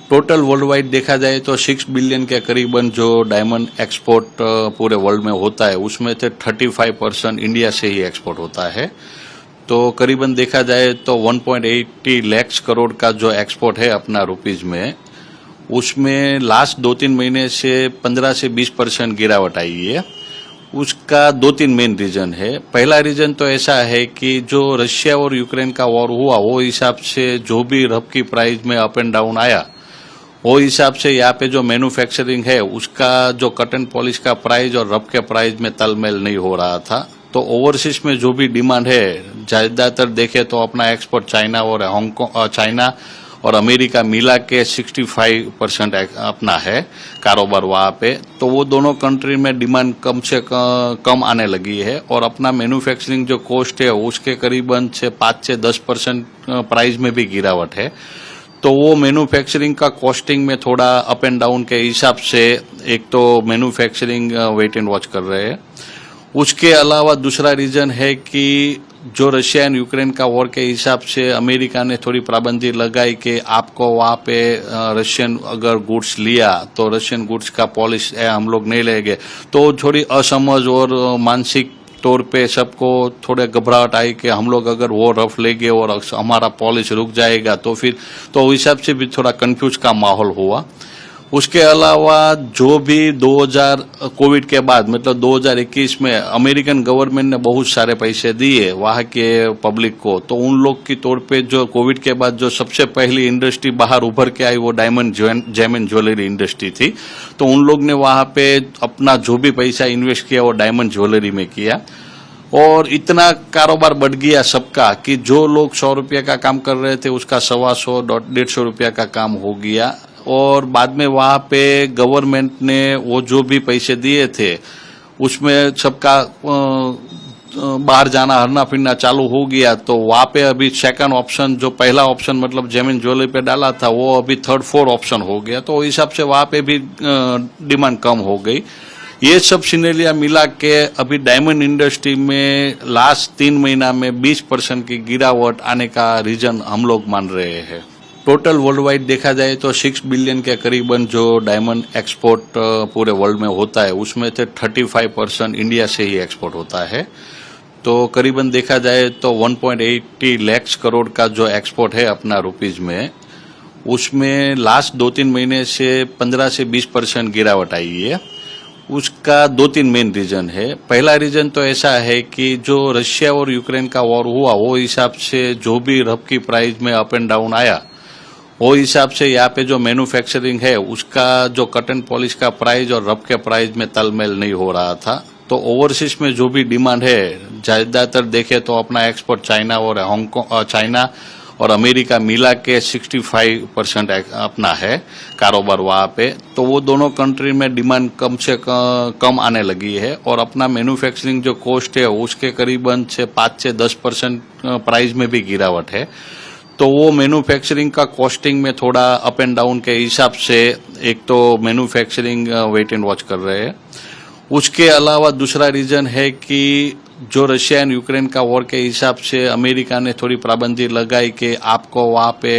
Total world wide देखा जाए तो 6 बिलियन के करीबन जो डायमंड एक्सपोर्ट पूरे वर्ल्ड में होता है उसमें से 35% इंडिया से ही एक्सपोर्ट होता है। तो करीबन देखा जाए तो 1.80 लाख करोड़ का जो एक्सपोर्ट है अपना रुपीज में, उसमें लास्ट 2-3 महीने से 15 से 20% गिरावट आई है। उसका 2-3 मेन रीजन है। पहला रीजन तो ऐसा है कि जो रशिया और यूक्रेन का वॉर हुआ वो हिसाब से जो भी रफ की प्राइस में अप एंड डाउन आया, वो हिसाब से यहाँ पे जो मैन्युफैक्चरिंग है उसका जो कॉटन पॉलिश का प्राइस और रफ के प्राइस में तालमेल नहीं हो रहा था। तो ओवरसीज में जो भी डिमांड है, ज्यादातर देखे तो अपना एक्सपोर्ट चाइना और हांगकांग, चाइना और अमेरिका मिला के 65% अपना है कारोबार वहां पे। तो वो दोनों कंट्री में डिमांड कम से कम आने लगी है और अपना मैन्युफैक्चरिंग जो कॉस्ट है उसके करीबन से 5 से 10% प्राइस में भी गिरावट है। तो वो मैन्युफैक्चरिंग का कॉस्टिंग में थोड़ा अप एंड डाउन के हिसाब से एक तो मैन्युफैक्चरिंग वेट एंड वॉच कर रहे हैं। उसके अलावा दूसरा रीजन है कि जो रशिया एंड यूक्रेन का वॉर के हिसाब से अमेरिका ने थोड़ी पाबंदी लगाई कि आपको वहां पे रशियन अगर गुड्स लिया तो रशियन गुड्स का पॉलिश हम लोग नहीं लेंगे। तो थोड़ी असमझ और मानसिक तौर पे सबको थोड़े घबराहट आई कि हम लोग अगर वो रफ लेंगे और हमारा पॉलिश रुक जाएगा तो फिर तो हिसाब से भी थोड़ा कंफ्यूज का माहौल हुआ। उसके अलावा जो भी 2000 कोविड के बाद मतलब 2021 में अमेरिकन गवर्नमेंट ने बहुत सारे पैसे दिए वहां के पब्लिक को, तो उन लोग की तौर पे जो कोविड के बाद जो सबसे पहली इंडस्ट्री बाहर उभर के आई वो diamond gem and jewellery industry थी। तो उन लोग ने वहां पे अपना जो भी पैसा इन्वेस्ट किया वो डायमंड ज्वेलरी में किया और इतना कारोबार बढ़ गया सबका कि जो लोग 100 रुपये का काम कर रहे थे उसका 125-150 रुपया का काम हो गया। और बाद में वहां पे गवर्नमेंट ने वो जो भी पैसे दिए थे उसमें सबका बाहर जाना हरना फिरना चालू हो गया। तो वहां पे अभी सेकंड ऑप्शन जो पहला ऑप्शन मतलब जेम ज्वेलरी पे डाला था वो अभी 3rd-4th ऑप्शन हो गया। तो उस हिसाब से वहां पे भी डिमांड कम हो गई। ये सब सिनेरिया मिला के अभी डायमंड इंडस्ट्री में लास्ट 3 महीना में 20% की गिरावट आने का रीजन हम लोग मान रहे हैं। टोटल वर्ल्ड वाइड देखा जाए तो 6 बिलियन के करीबन जो डायमंड एक्सपोर्ट पूरे वर्ल्ड में होता है उसमें से 35% इंडिया से ही एक्सपोर्ट होता है। तो करीबन देखा जाए तो 1.80 लाख करोड़ का जो एक्सपोर्ट है अपना रुपीज में, उसमें लास्ट 2-3 महीने से 15 से 20% गिरावट आई है। उसका 2-3 मेन रीजन है। पहला रीजन तो ऐसा है कि जो रशिया और यूक्रेन का वॉर हुआ वो हिसाब से जो भी रफ की प्राइस में अप एंड डाउन आया, वो हिसाब से यहाँ पे जो मैन्युफैक्चरिंग है उसका जो कॉटन पॉलिश का प्राइस और रफ के प्राइस में तालमेल नहीं हो रहा था। तो ओवरसीज में जो भी डिमांड है, ज्यादातर देखे तो अपना एक्सपोर्ट चाइना और हांगकांग, चाइना और अमेरिका मिला के 65% अपना है कारोबार वहां पे। तो वो दोनों कंट्री में डिमांड कम से कम आने लगी है और अपना मैन्युफैक्चरिंग जो कॉस्ट है उसके करीबन से 5 से 10% प्राइस में भी गिरावट है। तो वो मैन्युफैक्चरिंग का कॉस्टिंग में थोड़ा अप एंड डाउन के हिसाब से एक तो मैन्युफैक्चरिंग वेट एंड वॉच कर रहे हैं। उसके अलावा दूसरा रीजन है कि जो रशिया एंड यूक्रेन का वॉर के हिसाब से अमेरिका ने थोड़ी पाबंदी लगाई कि आपको वहां पे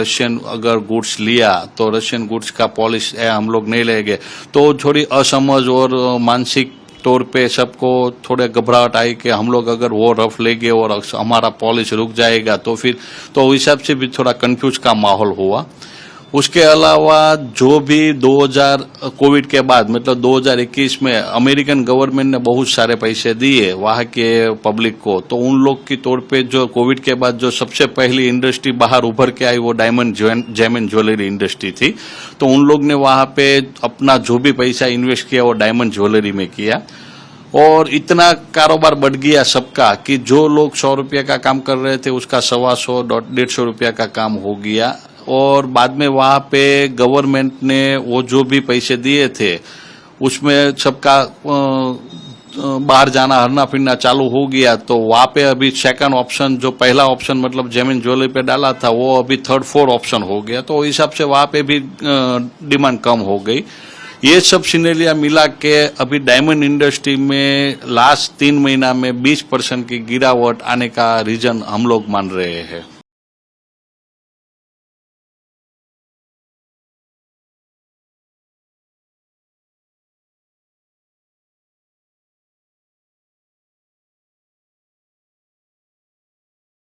रशियन अगर गुड्स लिया तो रशियन गुड्स का पॉलिश हम लोग नहीं लेंगे। तो थोड़ी असमझ और मानसिक तौर पे सबको थोड़े घबराहट आई कि हम लोग अगर वो रफ लेंगे और हमारा पॉलिश रुक जाएगा तो फिर तो उस हिसाब से भी थोड़ा कंफ्यूज का माहौल हुआ। उसके अलावा जो भी 2000 कोविड के बाद मतलब 2021 में अमेरिकन गवर्नमेंट ने बहुत सारे पैसे दिए वहां के पब्लिक को, तो उन लोग की तौर पे जो कोविड के बाद जो सबसे पहली इंडस्ट्री बाहर उभर के आई वो diamond gem and jewellery industry थी। तो उन लोग ने वहां पे अपना जो भी पैसा इन्वेस्ट किया वो डायमंड ज्वेलरी में किया और इतना कारोबार बढ़ गया सबका कि जो लोग 100 रुपये का काम कर रहे थे उसका 125-150 रुपया का काम हो गया। और बाद में वहां पे गवर्नमेंट ने वो जो भी पैसे दिए थे उसमें सबका बाहर जाना हरना फिरना चालू हो गया। तो वहां पे अभी सेकंड ऑप्शन जो पहला ऑप्शन मतलब जेम ज्वेलरी पे डाला था वो अभी 3rd-4th ऑप्शन हो गया। तो उस हिसाब से वहां पे भी डिमांड कम हो गई। ये सब सिनेरिया मिला के अभी डायमंड इंडस्ट्री में लास्ट 3 महीना में 20% की गिरावट आने का रीजन हम लोग मान रहे हैं।